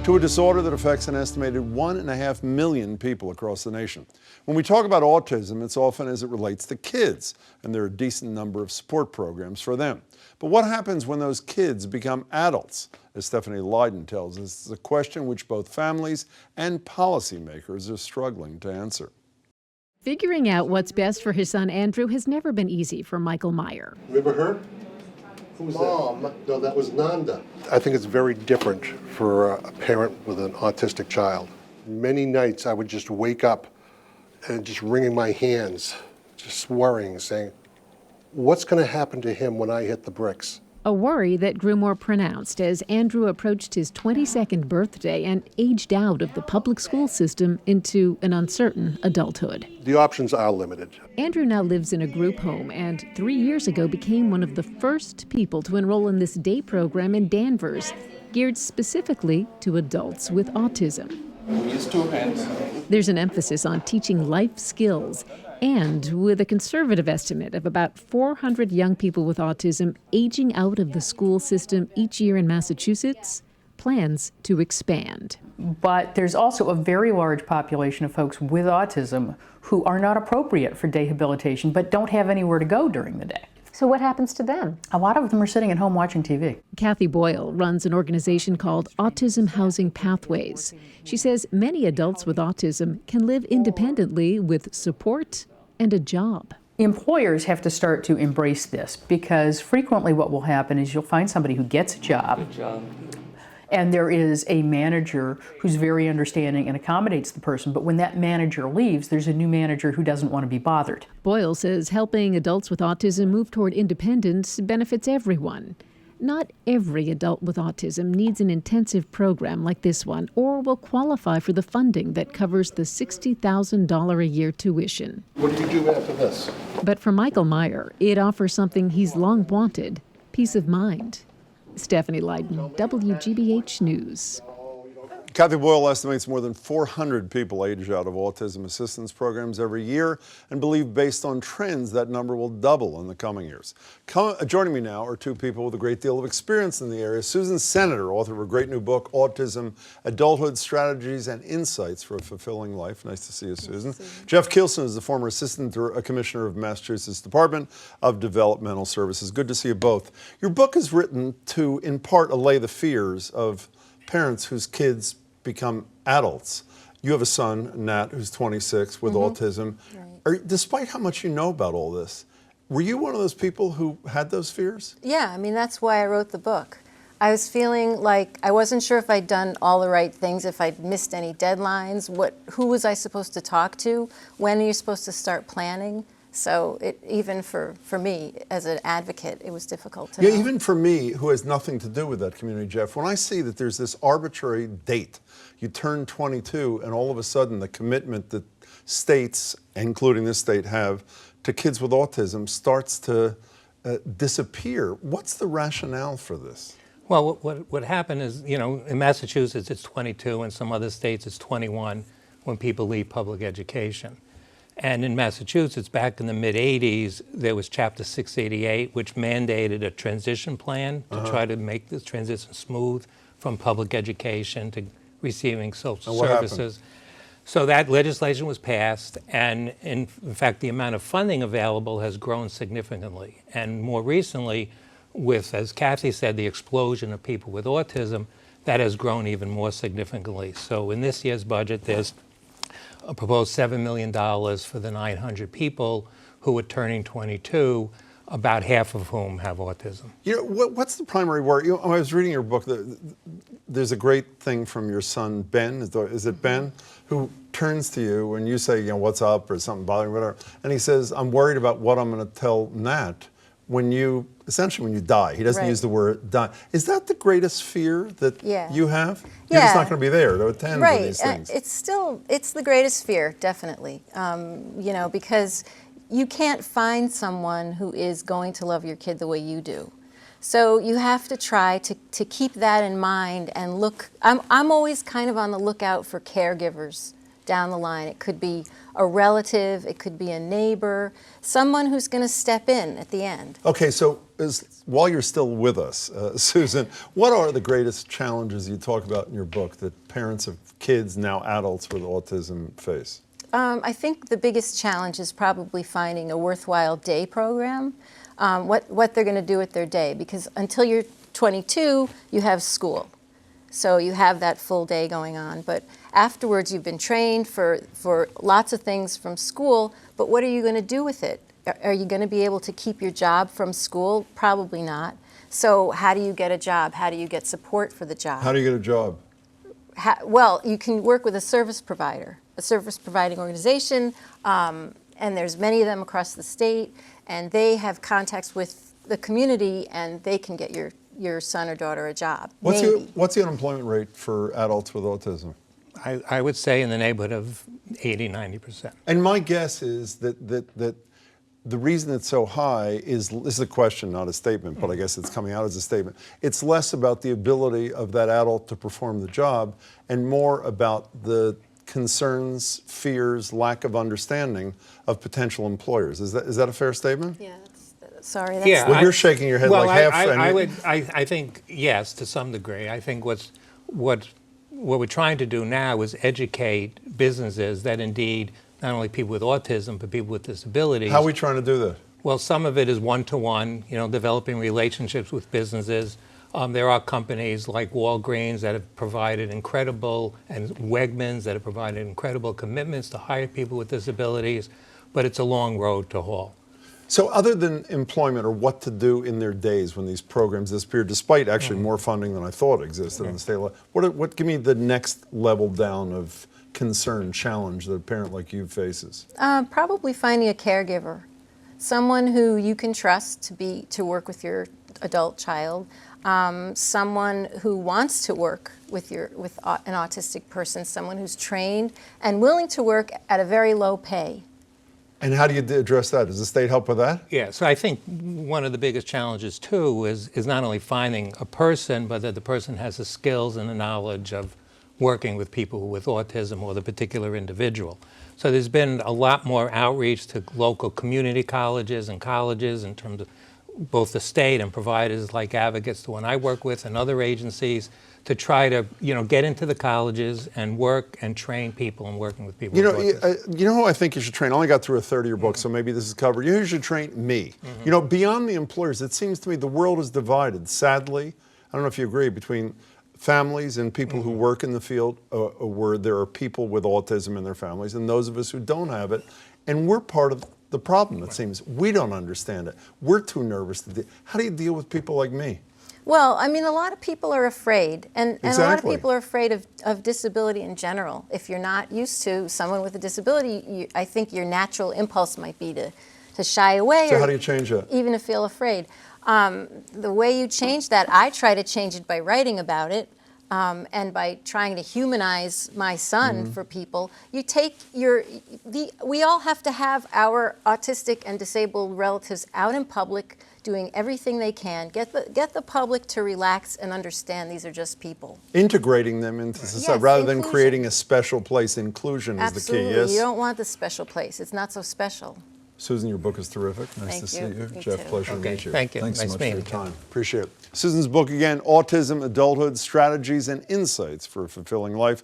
to a disorder that affects an estimated 1.5 million people across the nation. When we talk about autism, it's often as it relates to kids, and there are a decent number of support programs for them. But what happens when those kids become adults? As Stephanie Leyden tells us, it's a question which both families and policymakers are struggling to answer. Figuring out what's best for his son Andrew has never been easy for Michael Meyer. Remember her? Who was Mom. That? No, that was Nanda. I think it's very different for a parent with an autistic child. Many nights I would just wake up and just wringing my hands, just worrying, saying, what's going to happen to him when I hit the bricks? A worry that grew more pronounced as Andrew approached his 22nd birthday and aged out of the public school system into an uncertain adulthood. The options are limited. Andrew now lives in a group home and 3 years ago became one of the first people to enroll in this day program in Danvers, geared specifically to adults with autism. Use 2 hands. There's an emphasis on teaching life skills, and with a conservative estimate of about 400 young people with autism aging out of the school system each year in Massachusetts, plans to expand. But there's also a very large population of folks with autism who are not appropriate for rehabilitation but don't have anywhere to go during the day. So what happens to them? A lot of them are sitting at home watching TV. Kathy Boyle runs an organization called Autism Housing Pathways. She says many adults with autism can live independently with support and a job. Employers have to start to embrace this because frequently what will happen is you'll find somebody who gets a job. And there is a manager who's very understanding and accommodates the person, but when that manager leaves, there's a new manager who doesn't want to be bothered. Boyle says helping adults with autism move toward independence benefits everyone. Not every adult with autism needs an intensive program like this one or will qualify for the funding that covers the $60,000 a year tuition. What do you do after this? But for Michael Meyer, it offers something he's long wanted, peace of mind. Stephanie Leyden, WGBH News. Kathy Boyle estimates more than 400 people age out of autism assistance programs every year and believe based on trends that number will double in the coming years. Joining me now are 2 people with a great deal of experience in the area. Susan Senator, author of a great new book, Autism, Adulthood, Strategies and Insights for a Fulfilling Life. Nice to see you, Susan. Jeff Kielsen is the former Assistant Commissioner of Massachusetts Department of Developmental Services. Good to see you both. Your book is written to, in part, allay the fears of parents whose kids become adults. You have a son, Nat, who's 26 with autism. Right. Despite how much you know about all this, were you one of those people who had those fears? Yeah, I mean, that's why I wrote the book. I was feeling like I wasn't sure if I'd done all the right things, if I'd missed any deadlines, who was I supposed to talk to, when are you supposed to start planning? So even for me as an advocate, it was difficult to know. Even for me, who has nothing to do with that community, Jeff, when I see that there's this arbitrary date, you turn 22 and all of a sudden the commitment that states, including this state, have to kids with autism starts to disappear. What's the rationale for this? Well, what happened is, in Massachusetts it's 22, and some other states it's 21 when people leave public education. And in Massachusetts, back in the mid-'80s, there was Chapter 688, which mandated a transition plan to try to make this transition smooth from public education to receiving social services. So that legislation was passed, and in fact, the amount of funding available has grown significantly. And more recently, with, as Kathy said, the explosion of people with autism, that has grown even more significantly. So in this year's budget, there's a proposed $7 million for the 900 people who are turning 22, about half of whom have autism. What's the primary worry? I was reading your book. There's a great thing from your son, Ben, is it Ben, who turns to you when you say, what's up or something bothering, whatever, and he says, I'm worried about what I'm going to tell Nat essentially when you die. He doesn't use the word die. Is that the greatest fear that you have? You're just not going to be there to attend to these things. It's the greatest fear, definitely. Because you can't find someone who is going to love your kid the way you do. So you have to try to keep that in mind and look. I'm always kind of on the lookout for caregivers down the line. It could be a relative, it could be a neighbor, someone who's going to step in at the end. Okay, so while you're still with us, Susan, what are the greatest challenges you talk about in your book that parents of kids, now adults with autism, face? I think the biggest challenge is probably finding a worthwhile day program, what they're going to do with their day, because until you're 22, you have school. So you have that full day going on. But afterwards, you've been trained for lots of things from school, but what are you going to do with it? Are you going to be able to keep your job from school? Probably not. So how do you get a job? How do you get support for the job? How do you get a job? Well, you can work with a service provider, a service providing organization, and there's many of them across the state, and they have contacts with the community, and they can get your son or daughter a job. What's the unemployment rate for adults with autism? I would say in the neighborhood of 80, 90%. And my guess is that the reason it's so high is, this is a question, not a statement, but I guess it's coming out as a statement. It's less about the ability of that adult to perform the job and more about the concerns, fears, lack of understanding of potential employers. Is that a fair statement? Yeah, sorry. That's Yeah, Well, you're shaking your head well, like half. I think yes, to some degree. I think what we're trying to do now is educate businesses that indeed not only people with autism but people with disabilities. How are we trying to do that? Well, some of it is one-to-one, developing relationships with businesses. There are companies like Walgreens that have provided incredible, and Wegmans that have provided incredible commitments to hire people with disabilities, but it's a long road to haul. So other than employment or what to do in their days when these programs disappear, despite actually more funding than I thought existed in the state level, what give me the next level down of concern, challenge that a parent like you faces? Probably finding a caregiver, someone who you can trust to work with your adult child, someone who wants to work with an autistic person, someone who's trained and willing to work at a very low pay. And how do you address that? Does the state help with that? Yeah, so I think one of the biggest challenges too is not only finding a person, but that the person has the skills and the knowledge of working with people with autism or the particular individual. So there's been a lot more outreach to local community colleges and colleges in terms of both the state and providers like Advocates, the one I work with, and other agencies to try to get into the colleges and work and train people and working with people with autism. You know who I think you should train? I only got through a third of your book, so maybe this is covered. You should train me. Beyond the employers, it seems to me the world is divided, sadly. I don't know if you agree, between families and people who work in the field where there are people with autism in their families and those of us who don't have it. And we're part of the problem, it seems. We don't understand it. We're too nervous to deal. How do you deal with people like me? Well, I mean, a lot of people are afraid, and a lot of Exactly. people are afraid of disability in general. If you're not used to someone with a disability, I think your natural impulse might be to shy away So or how do you change that? even to feel afraid. The way you change that, I try to change it by writing about it. And by trying to humanize my son for people, we all have to have our autistic and disabled relatives out in public doing everything they can. Get the public to relax and understand these are just people. Integrating them into society Yes, rather than inclusion. creating a special place. Inclusion is the key, Absolutely, yes? you don't want the special place. It's not so special. Susan, your book is terrific. Nice Thank to see you. you. Me Jeff, too. pleasure to Okay, meet you. thank you. Thanks so Nice much for meeting your you. time. Appreciate it. Susan's book again, Autism, Adulthood, Strategies and Insights for a Fulfilling Life.